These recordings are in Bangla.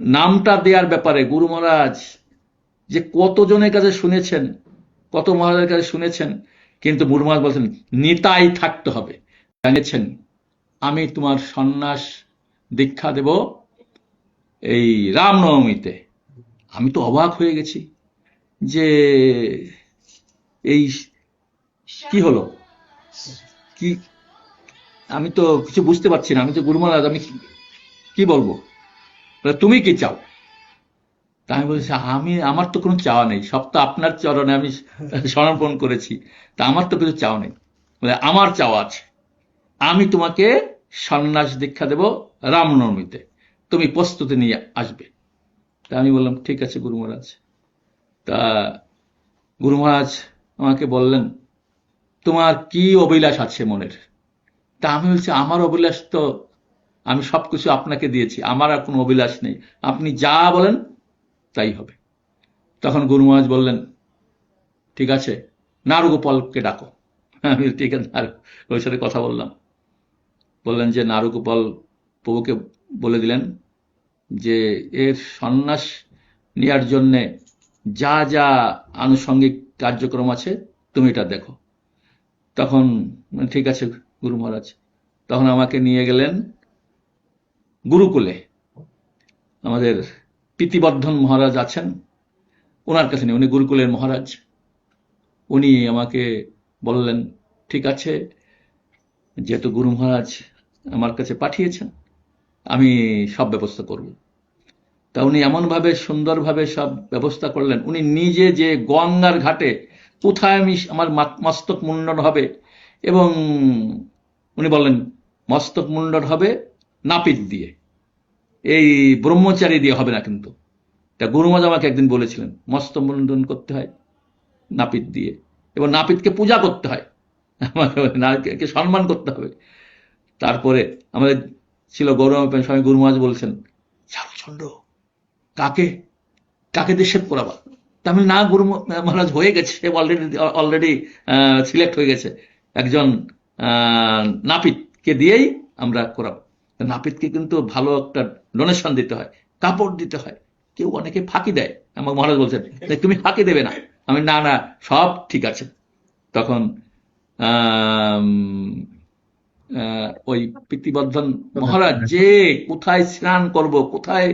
নামটা দেওয়ার ব্যাপারে গুরু মহারাজ যে কতজনের কাছে শুনেছেন, কত মহারাজের কাছে শুনেছেন, কিন্তু গুরু মহারাজ বলছেন নিতাই থাকতে হবে। জানিয়েছেন আমি তোমার সন্ন্যাস দীক্ষা দেব এই রামনবমীতে। আমি তো অবাক হয়ে গেছি যে এই কি হলো, কি, আমি তো কিছু বুঝতে পারছি না। আমি তো গুরু মহারাজ, আমি কি বলবো, তুমি কি চাও? তা আমি বলছি আমার তো কোনো চাওয়া নেই, সব তো আপনার চরণে আমি সমর্পণ করেছি, তা আমার তো কিছু চাওয়া নেই। বলে আমার চাওয়া আছে, আমি তোমাকে সন্ন্যাস দীক্ষা দেব রামনবমীতে, তুমি প্রস্তুতি নিয়ে আসবে। তা আমি বললাম ঠিক আছে গুরু মহারাজ। তা গুরু মহারাজ আমাকে বললেন তোমার কি অভিলাষ আছে মনের? তা আমি বলছি আমার অভিলাষ তো আমি সবকিছু আপনাকে দিয়েছি, আমার আর কোনো অভিলাষ নেই, আপনি যা বলেন তাই হবে। তখন গুরু মহারাজ বললেন ঠিক আছে, নারুগোপালকে ডাকো। আমি ঠিক আছে, ওর সাথে কথা বললাম। বললেন যে নারুগোপাল প্রভুকে বলে দিলেন যে এর সন্ন্যাস নেওয়ার জন্যে যা যা আনুষঙ্গিক কার্যক্রম আছে তুমি এটা দেখো। তখন ঠিক আছে গুরু মহারাজ। তখন আমাকে নিয়ে গেলেন গুরুকুলে। আমাদের প্রীতিবর্ধন মহারাজ আছেন, ওনার কাছে নিয়ে, উনি গুরুকুলের মহারাজ। উনি আমাকে বললেন ঠিক আছে, যেহেতু গুরু মহারাজ আমার কাছে পাঠিয়েছেন আমি সব ব্যবস্থা করব। তা উনি এমনভাবে সুন্দরভাবে সব ব্যবস্থা করলেন, উনি নিজে যে গঙ্গার ঘাটে কোথায় আমি আমার মস্তক মুন্ডন হবে, এবং উনি বললেন মস্তক মুন্ডন হবে নাপিত দিয়ে, এই ব্রহ্মচারী দিয়ে হবে না কিন্তু। তা গুরুমাজ আমাকে একদিন বলেছিলেন মস্তক মুন্ডন করতে হয় নাপিত দিয়ে, এবং নাপিতকে পূজা করতে হয়, আমাকে সম্মান করতে হবে। তারপরে আমাদের ছিল গৌরব স্বামী গুরু মহারাজ বলছেন ঝাড়খণ্ড কাকে কাকে দিয়ে শেভ করাবা? তার মানে না, গুরু মহারাজ হয়ে গেছে, সে অলরেডি অলরেডি সিলেক্ট হয়ে গেছে একজন নাপিতকে দিয়েই আমরা করাবো। নাপিতকে কিন্তু ভালো একটা ডোনেশন দিতে হয়, কাপড় দিতে হয়। কেউ অনেকে ফাঁকি দেয়, আমার মহারাজ বলছেন তুমি ফাঁকি দেবে না। আমি না না, সব ঠিক আছে। তখন আম, ওই প্রীতিবর্ধন মহারাজ যে কোথায় স্নান করব, কোথায়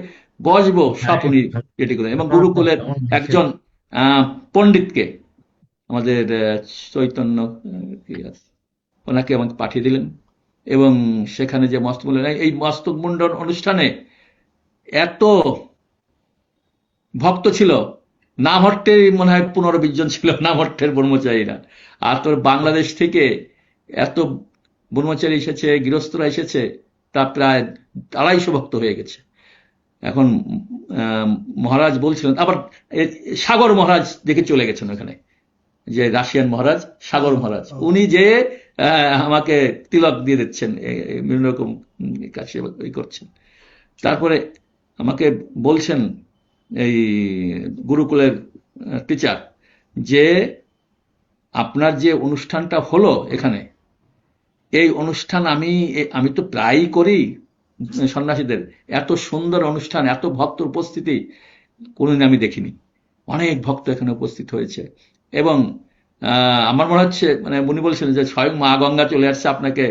বসবো, সব উনি রেডি করেন, এবং গুরুকুলের একজন আহ, পণ্ডিতকে, আমাদের চৈতন্য কি আছে, ওনাকে আমাকে পাঠিয়ে দিলেন। এবং সেখানে যে মস্তক মুন্ডন, এই মস্তক মুন্ডন অনুষ্ঠানে এত ভক্ত ছিল, নামহট্টের মনে হয় 15-20 জন ছিল, নামহট্টের ব্রহ্মচারীরা। আর তোর বাংলাদেশ থেকে এত ব্রহ্মচারী এসেছে, গৃহস্থরা এসেছে, তা প্রায় 250 ভক্ত হয়ে গেছে। এখন মহারাজ বলছিলেন আবার সাগর মহারাজ দেখে চলে গেছেন ওখানে, যে রাশিয়ান মহারাজ সাগর মহারাজ, উনি যে আমাকে তিলক দিয়ে দিচ্ছেন, বিভিন্ন রকম কাজ করছেন। তারপরে আমাকে বলছেন এই গুরুকুলের টিচার যে আপনার যে অনুষ্ঠানটা হলো এখানে, এই অনুষ্ঠান আমি আমি তো প্রায়ই করি সন্ন্যাসীদের, এত সুন্দর অনুষ্ঠান, এত ভক্ত উপস্থিতি কোনোদিন আমি দেখিনি। অনেক ভক্ত এখানে উপস্থিত হয়েছে, এবং আমার মনে হচ্ছে মানে উনি বলছিলেন যে স্বয়ং মা গঙ্গা চলে আসছে আপনাকে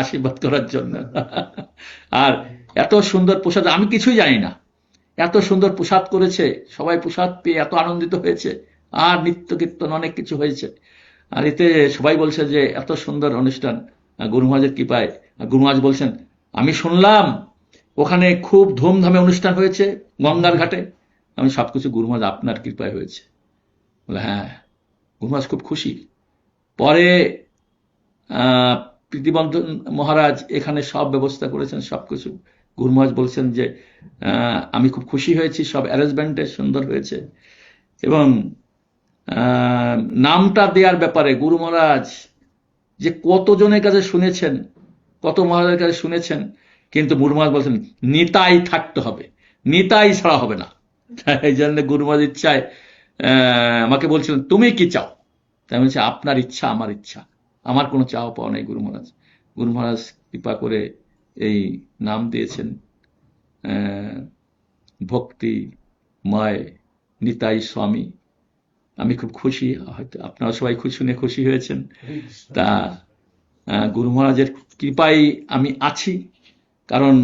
আশীর্বাদ করার জন্য। আর এত সুন্দর প্রসাদ, আমি কিছুই জানি না, এত সুন্দর প্রসাদ করেছে, সবাই প্রসাদ পেয়ে এত আনন্দিত হয়েছে, আর নৃত্য কীর্তন অনেক কিছু হয়েছে। আর এতে সবাই বলছে যে এত সুন্দর অনুষ্ঠান গুরু মহারাজের কৃপায়। গুরু মহারাজ বলছেন আমি শুনলাম ওখানে খুব ধুমধামে অনুষ্ঠান হয়েছে গঙ্গার ঘাটে। আমি সবকিছু গুরু মহারাজ আপনার কৃপায় হয়েছে। বলে হ্যাঁ, গুরু মহারাজ খুব খুশি। পরে প্রীতিবর্ধন মহারাজ এখানে সব ব্যবস্থা করেছেন, সবকিছু গুরু মহারাজ বলছেন যে আমি খুব খুশি হয়েছি, সব অ্যারেঞ্জমেন্টে সুন্দর হয়েছে। এবং নামটা দেওয়ার ব্যাপারে গুরু মহারাজ যে কতজনের কাছে শুনেছেন, কত মহারাজের কাছে শুনেছেন, কিন্তু গুরু মহারাজ বলছেন নিতাই থাকতে হবে, নিতাই ছাড়া হবে না। এই জন্য গুরু মহারাজ ইচ্ছায় আমাকে বলছিলেন তুমি কি চাও? তাই বলছি আপনার ইচ্ছা আমার ইচ্ছা, আমার কোনো চাওয়া পাওয়া নেই গুরু মহারাজ। গুরু মহারাজ কৃপা করে এই নাম দিয়েছেন ভক্তিময় নিতাই স্বামী। আমি খুব খুশি, হয়তো আপনারা সবাই শুনে খুশি হয়েছেন। তা গুরু মহারাজের কৃপায় আমি আছি, কারণ